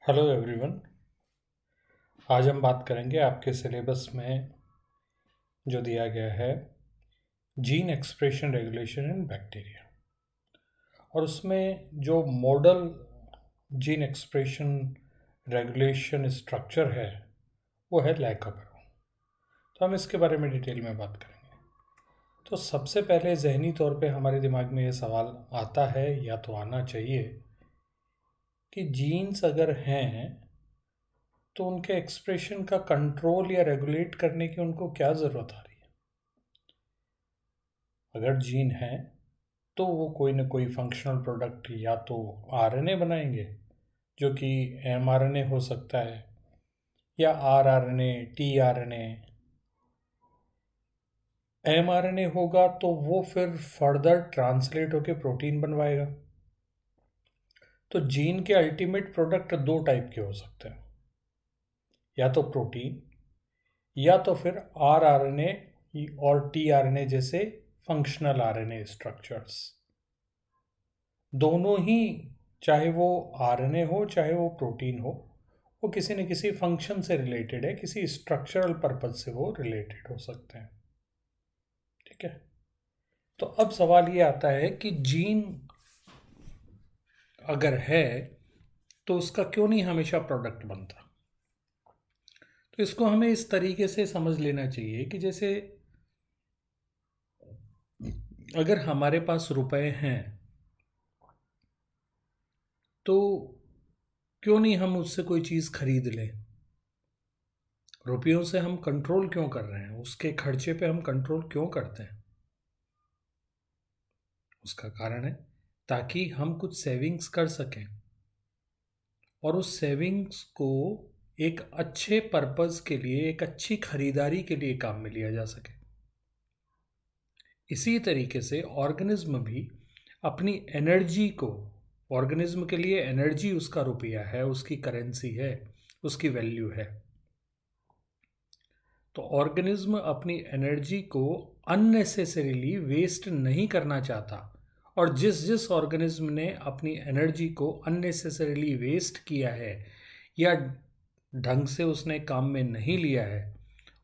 Hello everyone. आज हम बात करेंगे आपके सिलेबस में जो दिया गया है gene expression regulation in bacteria, और उसमें जो model gene expression regulation structure है वो है लैकोपेरो। तो हम इसके बारे में डिटेल में बात करेंगे। तो सबसे पहले जहनी तौर पे हमारे दिमाग में ये सवाल आता है या तो आना चाहिए कि जीन्स अगर हैं तो उनके एक्सप्रेशन का कंट्रोल या रेगुलेट करने की उनको क्या ज़रूरत आ रही है। अगर जीन है तो वो कोई ना कोई फंक्शनल प्रोडक्ट या तो आरएनए बनाएंगे, जो कि एमआरएनए हो सकता है, या आरआरएनए, टीआरएनए। एमआरएनए होगा तो वो फिर फर्दर ट्रांसलेट होकर प्रोटीन बनवाएगा। तो जीन के अल्टीमेट प्रोडक्ट दो टाइप के हो सकते हैं, या तो प्रोटीन या तो फिर आरआरएनए और टीआरएनए जैसे फंक्शनल आरएनए स्ट्रक्चर्स। दोनों ही, चाहे वो आरएनए हो चाहे वो प्रोटीन हो, वो किसी न किसी फंक्शन से रिलेटेड है, किसी स्ट्रक्चरल पर्पज से वो रिलेटेड हो सकते हैं। ठीक है। तो अब सवाल ये आता है कि जीन अगर है तो उसका क्यों नहीं हमेशा प्रोडक्ट बनता। तो इसको हमें इस तरीके से समझ लेना चाहिए कि जैसे अगर हमारे पास रुपए हैं तो क्यों नहीं हम उससे कोई चीज़ खरीद लें। रुपयों से हम कंट्रोल क्यों कर रहे हैं, उसके खर्चे पे हम कंट्रोल क्यों करते हैं। उसका कारण है ताकि हम कुछ सेविंग्स कर सकें और उस सेविंग्स को एक अच्छे पर्पस के लिए, एक अच्छी खरीदारी के लिए काम में लिया जा सके। इसी तरीके से ऑर्गेनिज्म भी अपनी एनर्जी को, ऑर्गेनिज्म के लिए एनर्जी उसका रुपया है, उसकी करेंसी है, उसकी वैल्यू है। तो ऑर्गेनिज्म अपनी एनर्जी को अननेसेसरीली वेस्ट नहीं करना चाहता, और जिस जिस ऑर्गेनिज्म ने अपनी एनर्जी को अननेसेसरीली वेस्ट किया है या ढंग से उसने काम में नहीं लिया है,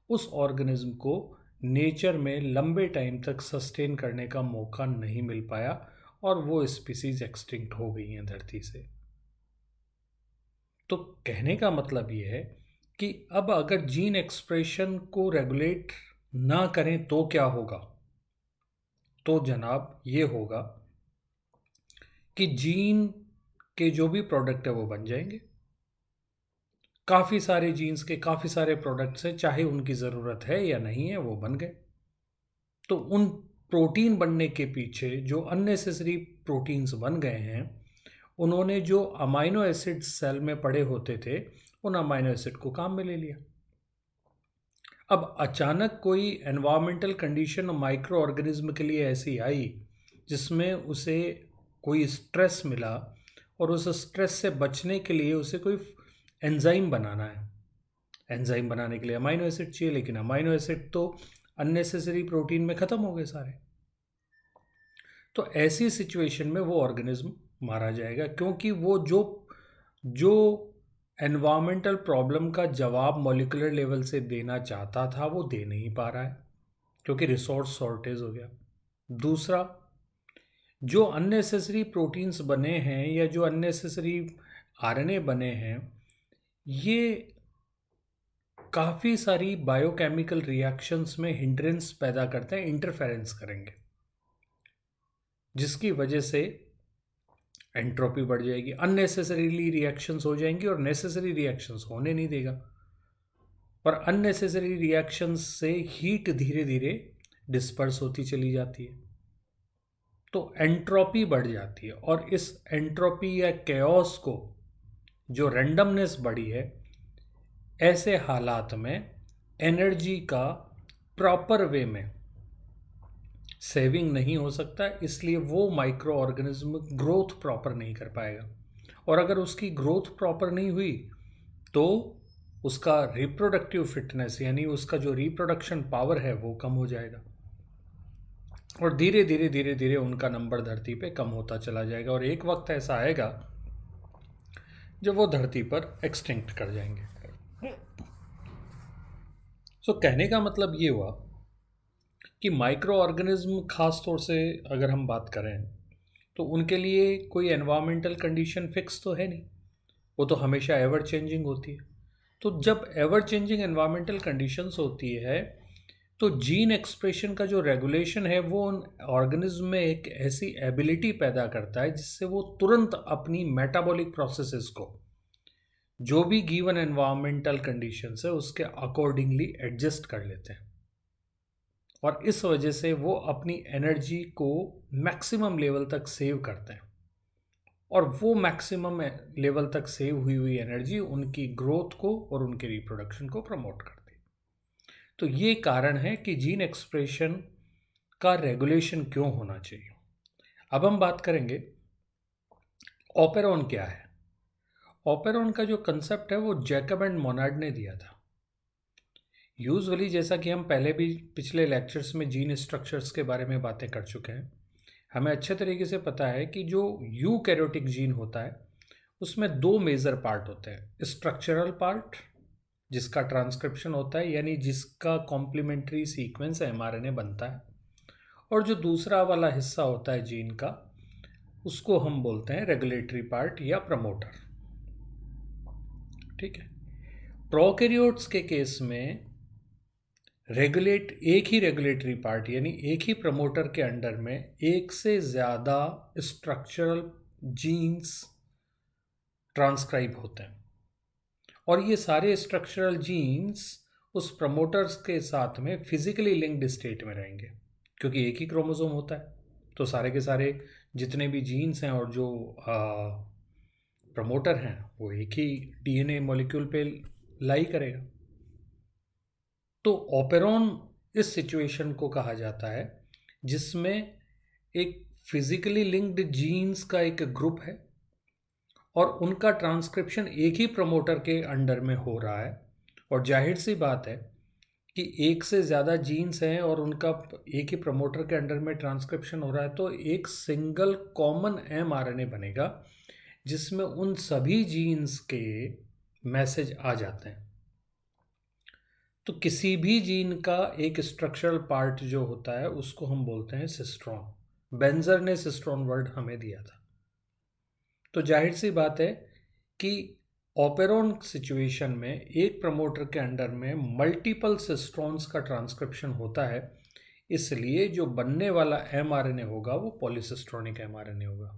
उस ऑर्गेनिज्म को नेचर में लंबे टाइम तक सस्टेन करने का मौका नहीं मिल पाया और वो स्पीसीज एक्सटिंक्ट हो गई हैं धरती से। तो कहने का मतलब ये है कि अब अगर जीन एक्सप्रेशन को रेगुलेट ना करें तो क्या होगा। तो जनाब ये होगा कि जीन के जो भी प्रोडक्ट है वो बन जाएंगे। काफ़ी सारे जीन्स के काफ़ी सारे प्रोडक्ट्स हैं, चाहे उनकी ज़रूरत है या नहीं है, वो बन गए। तो उन प्रोटीन बनने के पीछे जो अननेसेसरी प्रोटीन्स बन गए हैं, उन्होंने जो अमाइनो एसिड सेल में पड़े होते थे, उन अमाइनो एसिड को काम में ले लिया। अब अचानक कोई एनवायरमेंटल कंडीशन माइक्रो ऑर्गेनिज्म के लिए ऐसी आई जिसमें उसे कोई स्ट्रेस मिला, और उस स्ट्रेस से बचने के लिए उसे कोई एंजाइम बनाना है। एंजाइम बनाने के लिए अमाइनो एसिड चाहिए, लेकिन अमाइनो एसिड तो अननेसेसरी प्रोटीन में ख़त्म हो गए सारे। तो ऐसी सिचुएशन में वो ऑर्गेनिज्म मारा जाएगा, क्योंकि वो जो जो एनवायरमेंटल प्रॉब्लम का जवाब मॉलिक्यूलर लेवल से देना चाहता था वो दे नहीं पा रहा है, क्योंकि रिसोर्स शॉर्टेज हो गया। दूसरा, जो अननेसेसरी प्रोटीन्स बने हैं या जो अननेसेसरी आरएनए बने हैं, ये काफ़ी सारी बायोकेमिकल रिएक्शंस में हिंड्रेंस पैदा करते हैं, इंटरफेरेंस करेंगे, जिसकी वजह से एंट्रोपी बढ़ जाएगी, अननेसेसरीली रिएक्शंस हो जाएंगी और नेसेसरी रिएक्शंस होने नहीं देगा। और अननेसेसरी रिएक्शंस से हीट धीरे धीरे डिस्पर्स होती चली जाती है, तो एंट्रोपी बढ़ जाती है। और इस एंट्रोपी या केओस को, जो रैंडमनेस बढ़ी है, ऐसे हालात में एनर्जी का प्रॉपर वे में सेविंग नहीं हो सकता, इसलिए वो माइक्रो ऑर्गेनिज्म ग्रोथ प्रॉपर नहीं कर पाएगा। और अगर उसकी ग्रोथ प्रॉपर नहीं हुई तो उसका रिप्रोडक्टिव फिटनेस, यानी उसका जो रिप्रोडक्शन पावर है, वो कम हो जाएगा, और धीरे धीरे धीरे धीरे उनका नंबर धरती पे कम होता चला जाएगा। और एक वक्त ऐसा आएगा जब वो धरती पर एक्सटिंक्ट कर जाएंगे। सो कहने का मतलब ये हुआ कि माइक्रो ऑर्गेनिज्म खास तौर से अगर हम बात करें तो उनके लिए कोई एनवायरमेंटल कंडीशन फिक्स तो है नहीं, वो तो हमेशा एवर चेंजिंग होती है। तो जब एवर चेंजिंग एनवायरमेंटल कंडीशंस होती है तो जीन एक्सप्रेशन का जो रेगुलेशन है वो उन ऑर्गेनिज्म में एक ऐसी एबिलिटी पैदा करता है जिससे वो तुरंत अपनी मेटाबॉलिक प्रोसेसेस को जो भी गिवन एनवायरमेंटल कंडीशंस है उसके अकॉर्डिंगली एडजस्ट कर लेते हैं, और इस वजह से वो अपनी एनर्जी को मैक्सिमम लेवल तक सेव करते हैं, और वो मैक्सिमम लेवल तक सेव हुई हुई एनर्जी उनकी ग्रोथ को और उनके रिप्रोडक्शन को प्रमोट करती है। तो ये कारण है कि जीन एक्सप्रेशन का रेगुलेशन क्यों होना चाहिए। अब हम बात करेंगे ऑपेरॉन क्या है। ऑपेरॉन का जो कंसेप्ट है वो जैकब एंड मोनार्ड ने दिया था। यूजुअली जैसा कि हम पहले भी पिछले लेक्चर्स में जीन स्ट्रक्चर्स के बारे में बातें कर चुके हैं, हमें अच्छे तरीके से पता है कि जो यूकैरियोटिक जीन होता है उसमें दो मेजर पार्ट होते हैं। स्ट्रक्चरल पार्ट जिसका ट्रांसक्रिप्शन होता है यानी जिसका कॉम्प्लीमेंट्री सीक्वेंस एमआरएनए बनता है, और जो दूसरा वाला हिस्सा होता है जीन का उसको हम बोलते हैं रेगुलेटरी पार्ट या प्रमोटर। ठीक है। प्रोकैरियोट्स के केस में एक ही रेगुलेटरी पार्ट यानी एक ही प्रमोटर के अंडर में एक से ज़्यादा स्ट्रक्चरल जीन्स ट्रांसक्राइब होते हैं, और ये सारे स्ट्रक्चरल जीन्स उस प्रमोटर्स के साथ में फिजिकली लिंक्ड स्टेट में रहेंगे, क्योंकि एक ही क्रोमोसोम होता है। तो सारे के सारे जितने भी जीन्स हैं और जो प्रमोटर हैं वो एक ही डीएनए मॉलिक्यूल पे लाई करेगा। तो ऑपेरॉन इस सिचुएशन को कहा जाता है जिसमें एक फिजिकली लिंक्ड जीन्स का एक ग्रुप है और उनका ट्रांसक्रिप्शन एक ही प्रमोटर के अंडर में हो रहा है, और जाहिर सी बात है कि एक से ज़्यादा जीन्स हैं और उनका एक ही प्रमोटर के अंडर में ट्रांसक्रिप्शन हो रहा है, तो एक सिंगल कॉमन एमआरएनए बनेगा जिसमें उन सभी जीन्स के मैसेज आ जाते हैं। तो किसी भी जीन का एक स्ट्रक्चरल पार्ट जो होता है उसको हम बोलते हैं सिस्ट्रॉन। बेंजर ने सिस्ट्रॉन वर्ड हमें दिया था। तो जाहिर सी बात है कि ऑपेरॉन सिचुएशन में एक प्रमोटर के अंडर में मल्टीपल सिस्ट्रॉन्स का ट्रांसक्रिप्शन होता है, इसलिए जो बनने वाला एमआरएनए होगा वो पॉलीसिस्ट्रॉनिक एमआरएनए होगा।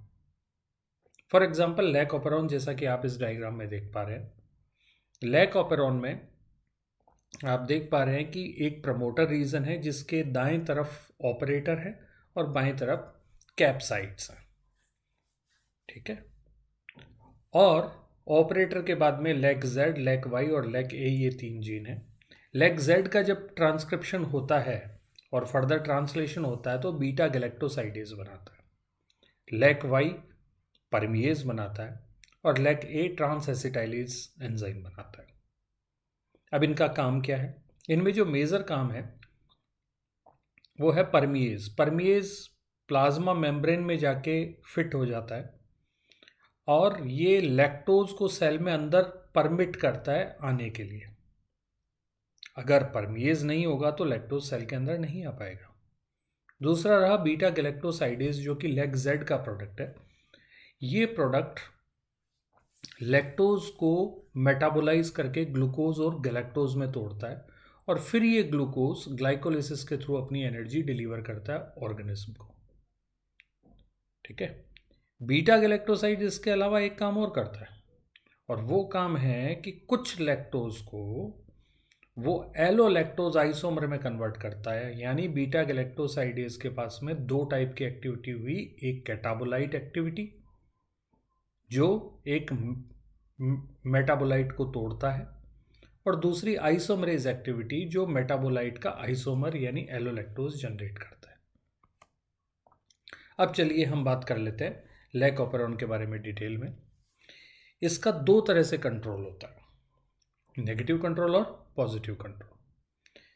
फॉर एग्जांपल लैक ऑपेरॉन, जैसा कि आप इस डायग्राम में देख पा रहे हैं, लैक ऑपेरॉन में आप देख पा रहे हैं कि एक प्रमोटर रीजन है जिसके दाएं तरफ ऑपरेटर है और बाएं तरफ कैप साइट्स हैं। ठीक है। और ऑपरेटर के बाद में लेग जेड, लेग वाई और लेग ए, ये तीन जीन हैं। लेग जेड का जब ट्रांसक्रिप्शन होता है और फर्दर ट्रांसलेशन होता है तो बीटा गैलेक्टोसाइडेज बनाता है, लेग वाई परमिएज बनाता है और लेग ए ट्रांस एसिटाइलेज एंजाइम बनाता है। अब इनका काम क्या है? इनमें जो मेजर काम है वो है परमिएज। परमिएज प्लाज्मा मेम्ब्रेन में जाके फिट हो जाता है और ये लैक्टोज को सेल में अंदर परमिट करता है आने के लिए। अगर परमिएज नहीं होगा तो लैक्टोज सेल के अंदर नहीं आ पाएगा। दूसरा रहा बीटा गैलेक्टोसाइडेज जो कि लेग जेड का प्रोडक्ट है। ये प्रोडक्ट लैक्टोज को मेटाबोलाइज करके ग्लूकोज और गैलेक्टोज में तोड़ता है और फिर ये ग्लूकोज ग्लाइकोलिसिस के थ्रू अपनी एनर्जी डिलीवर करता है ऑर्गेनिज्म को। ठीक है। बीटा गैलेक्टोसाइड इसके अलावा एक काम और करता है, और वो काम है कि कुछ लैक्टोज को वो एलो लैक्टोज आइसोमर में कन्वर्ट करता है। यानी बीटा गैलेक्टोसाइडेज के पास में दो टाइप की एक्टिविटी हुई, एक कैटाबोलाइट एक्टिविटी जो एक मेटाबोलाइट को तोड़ता है, और दूसरी आइसोमरेज एक्टिविटी जो मेटाबोलाइट का आइसोमर यानी एलोलैक्टोज जनरेट करता है। अब चलिए हम बात कर लेते हैं लैक ऑपेरॉन के बारे में डिटेल में। इसका दो तरह से कंट्रोल होता है, नेगेटिव कंट्रोल और पॉजिटिव कंट्रोल।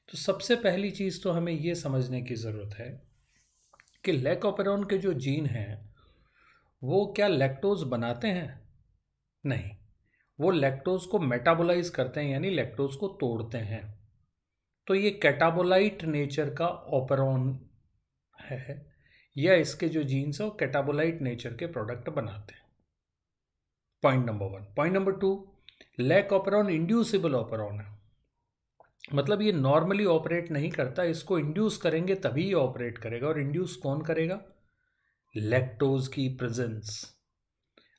तो सबसे पहली चीज़ तो हमें ये समझने की ज़रूरत है कि लैक ऑपेरॉन के जो जीन हैं वो क्या लैक्टोज बनाते हैं? नहीं, वो लैक्टोज को मेटाबोलाइज करते हैं, यानी लैक्टोज को तोड़ते हैं। तो ये कैटाबोलाइट नेचर का ऑपरॉन है, या इसके जो जीन्स है वो कैटाबोलाइट नेचर के प्रोडक्ट बनाते हैं। Point number 1। Point number 2, lac operon inducible operon है, मतलब ये नॉर्मली ऑपरेट नहीं करता, इसको इंड्यूस करेंगे तभी ये ऑपरेट करेगा। और इंड्यूस कौन करेगा? लैक्टोज की प्रेजेंस।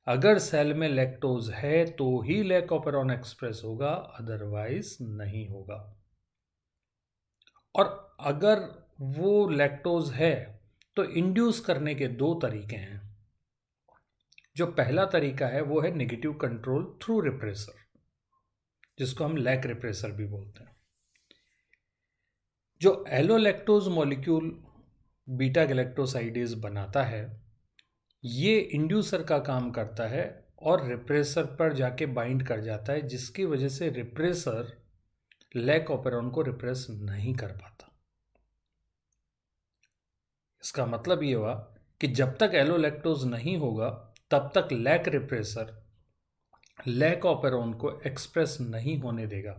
अगर सेल में लैक्टोज है तो ही लैक ऑपरॉन एक्सप्रेस होगा, अदरवाइज नहीं होगा। और अगर वो लैक्टोज है तो इंड्यूस करने के दो तरीके हैं। जो पहला तरीका है वो है नेगेटिव कंट्रोल थ्रू रिप्रेसर, जिसको हम लैक रिप्रेसर भी बोलते हैं। जो एलोलैक्टोज मॉलिक्यूल बीटा गैलेक्टोसाइडेज बनाता है, ये इंड्यूसर का काम करता है और रिप्रेसर पर जाके बाइंड कर जाता है, जिसकी वजह से रिप्रेसर लैक ऑपरॉन को रिप्रेस नहीं कर पाता। इसका मतलब ये हुआ कि जब तक एलोलैक्टोज नहीं होगा तब तक लैक रिप्रेसर लैक ऑपरॉन को एक्सप्रेस नहीं होने देगा,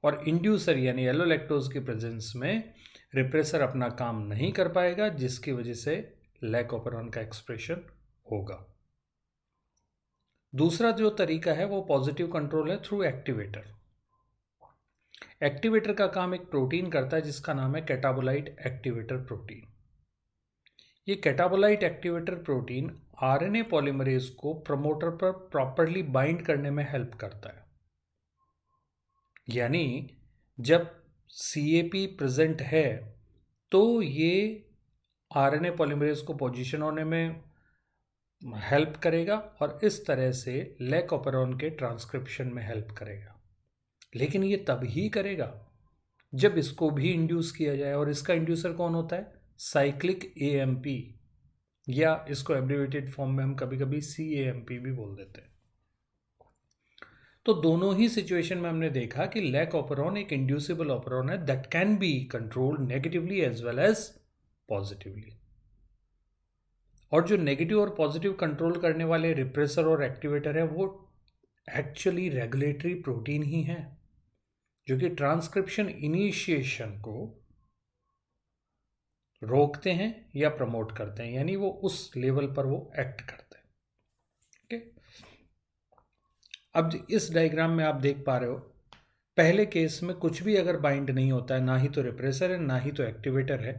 और इंड्यूसर यानी एलोलैक्टोज की प्रेजेंस में रिप्रेसर अपना काम नहीं कर पाएगा, जिसकी वजह से लैक ऑपरॉन का एक्सप्रेशन होगा। दूसरा जो तरीका है वो पॉजिटिव कंट्रोल है थ्रू एक्टिवेटर। एक्टिवेटर का काम एक प्रोटीन करता है जिसका नाम है कैटाबोलाइट एक्टिवेटर प्रोटीन। ये कैटाबोलाइट एक्टिवेटर प्रोटीन आरएनए पॉलीमरेज को प्रमोटर पर प्रॉपरली बाइंड करने में हेल्प करता है। यानी जब सीएपी प्रेजेंट है तो ये आरएनए पॉलीमरेज को पोजीशन होने में हेल्प करेगा और इस तरह से लैक ऑपरॉन के ट्रांसक्रिप्शन में हेल्प करेगा। लेकिन ये तब ही करेगा जब इसको भी इंड्यूस किया जाए, और इसका इंड्यूसर कौन होता है? साइक्लिक एएमपी, या इसको एब्रिवेटेड फॉर्म में हम कभी कभी सीएएमपी भी बोल देते हैं। तो दोनों ही सिचुएशन में हमने देखा कि लैक ऑपरॉन एक इंड्यूसिबल ऑपरॉन है that can be controlled negatively as well as positively. और जो नेगेटिव और पॉजिटिव कंट्रोल करने वाले रिप्रेसर और एक्टिवेटर है वो एक्चुअली रेगुलेटरी प्रोटीन ही है, जो कि ट्रांसक्रिप्शन इनिशिएशन को रोकते हैं या प्रमोट करते हैं, यानी वो उस लेवल पर वो एक्ट करते हैं। ओके, अब इस डायग्राम में आप देख पा रहे हो, पहले केस में कुछ भी अगर बाइंड नहीं होता है, ना ही तो रिप्रेसर है ना ही तो एक्टिवेटर है,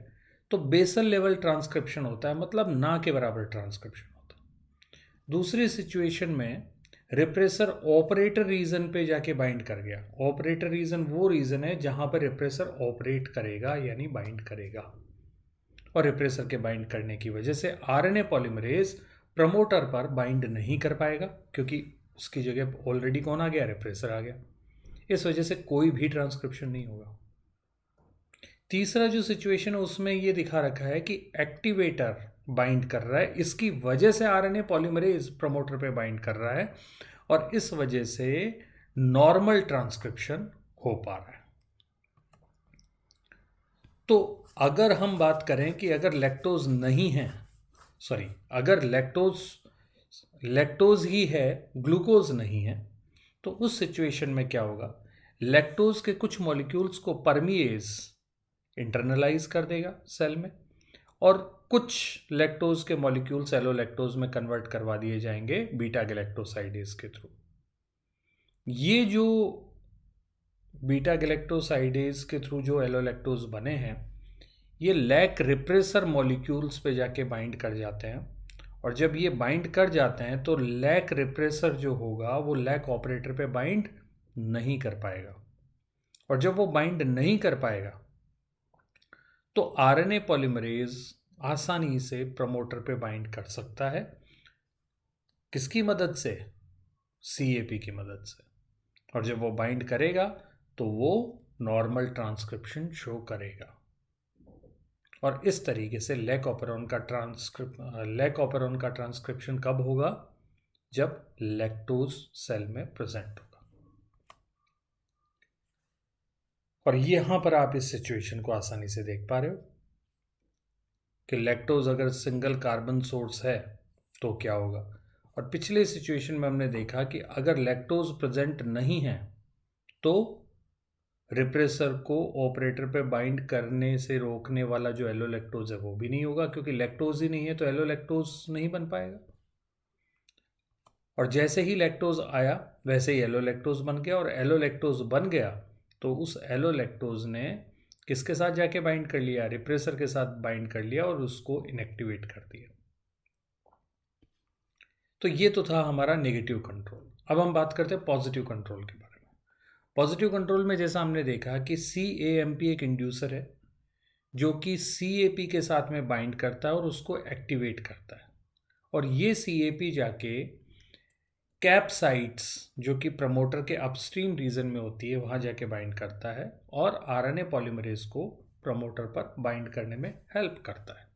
तो बेसल लेवल ट्रांसक्रिप्शन होता है, मतलब ना के बराबर ट्रांसक्रिप्शन होता है। दूसरी सिचुएशन में रिप्रेसर ऑपरेटर रीजन पे जाके बाइंड कर गया। ऑपरेटर रीजन वो रीजन है जहां पर रिप्रेसर ऑपरेट करेगा यानी बाइंड करेगा, और रिप्रेसर के बाइंड करने की वजह से आरएनए पॉलीमरेज प्रमोटर पर बाइंड नहीं कर पाएगा, क्योंकि उसकी जगह ऑलरेडी कौन आ गया? रिप्रेसर आ गया। इस वजह से कोई भी ट्रांसक्रिप्शन नहीं होगा। तीसरा जो सिचुएशन है उसमें ये दिखा रखा है कि एक्टिवेटर बाइंड कर रहा है, इसकी वजह से आरएनए पॉलीमरेज प्रमोटर पे बाइंड कर रहा है, और इस वजह से नॉर्मल ट्रांसक्रिप्शन हो पा रहा है। तो अगर हम बात करें कि अगर लैक्टोज नहीं है, सॉरी, अगर लैक्टोज ही है, ग्लूकोज नहीं है, तो उस सिचुएशन में क्या होगा? लैक्टोज के कुछ मॉलिक्यूल्स को परमिएज इंटरनलाइज कर देगा सेल में, और कुछ लैक्टोज के मॉलिक्यूल्स एलोलैक्टोज में कन्वर्ट करवा दिए जाएंगे बीटा गैलेक्टोसाइडेज के थ्रू। ये जो बीटा गैलेक्टोसाइडेज के थ्रू जो एलोलैक्टोज बने हैं, ये लैक रिप्रेसर मॉलिक्यूल्स पे जाके बाइंड कर जाते हैं, और जब ये बाइंड कर जाते हैं तो लैक रिप्रेसर जो होगा वो लैक ऑपरेटर पे बाइंड नहीं कर पाएगा, और जब वो बाइंड नहीं कर पाएगा तो आरएनए पॉलीमरेज आसानी से प्रमोटर पे बाइंड कर सकता है। किसकी मदद से? सीएपी की मदद से। और जब वो बाइंड करेगा तो वो नॉर्मल ट्रांसक्रिप्शन शो करेगा, और इस तरीके से लैक ऑपरॉन का ट्रांसक्रिप्शन कब होगा? जब लैक्टोज सेल में प्रेजेंट होगा। और यहां पर आप इस सिचुएशन को आसानी से देख पा रहे हो कि लैक्टोज अगर सिंगल कार्बन सोर्स है तो क्या होगा, और पिछले सिचुएशन में हमने देखा कि अगर लैक्टोज प्रेजेंट नहीं है तो रिप्रेसर को ऑपरेटर पे बाइंड करने से रोकने वाला जो एलोलैक्टोज है वो भी नहीं होगा, क्योंकि लैक्टोज ही नहीं है तो एलोलैक्टोज नहीं बन पाएगा। और जैसे ही लैक्टोज आया वैसे ही एलोलैक्टोज बन गया, और एलोलैक्टोज बन गया तो उस एलोलैक्टोज ने किसके साथ जाके बाइंड कर लिया, रिप्रेसर के साथ बाइंड कर लिया और उसको इनएक्टिवेट कर दिया। तो ये तो था हमारा नेगेटिव कंट्रोल। अब हम बात करते हैं पॉजिटिव कंट्रोल के बारे में। पॉजिटिव कंट्रोल में जैसा हमने देखा कि CAMP एक इंड्यूसर है जो कि CAP के साथ में बाइंड करता है और उसको एक्टिवेट करता है, और ये CAP जाके कैप साइट्स जो कि प्रमोटर के अपस्ट्रीम रीजन में होती है वहाँ जाके बाइंड करता है और RNA पॉलीमरेज को प्रमोटर पर बाइंड करने में हेल्प करता है।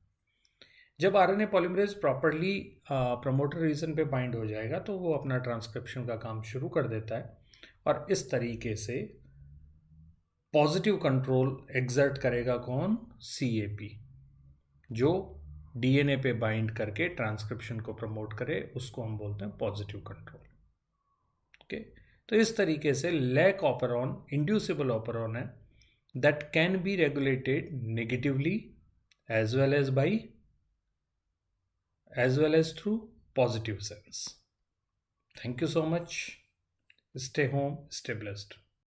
जब RNA polymerase properly promoter region पे बाइंड हो जाएगा तो वो अपना ट्रांसक्रिप्शन का काम शुरू कर देता है, और इस तरीके से पॉजिटिव कंट्रोल एग्जर्ट करेगा कौन, CAP, जो DNA पे बाइंड करके ट्रांसक्रिप्शन को प्रमोट करे, उसको हम बोलते हैं पॉजिटिव कंट्रोल। ओके, तो इस तरीके से लैक ऑपरॉन इंड्यूसिबल ऑपरॉन है that can be regulated negatively as well as through positive sense. Thank you so much. Stay home, stay blessed.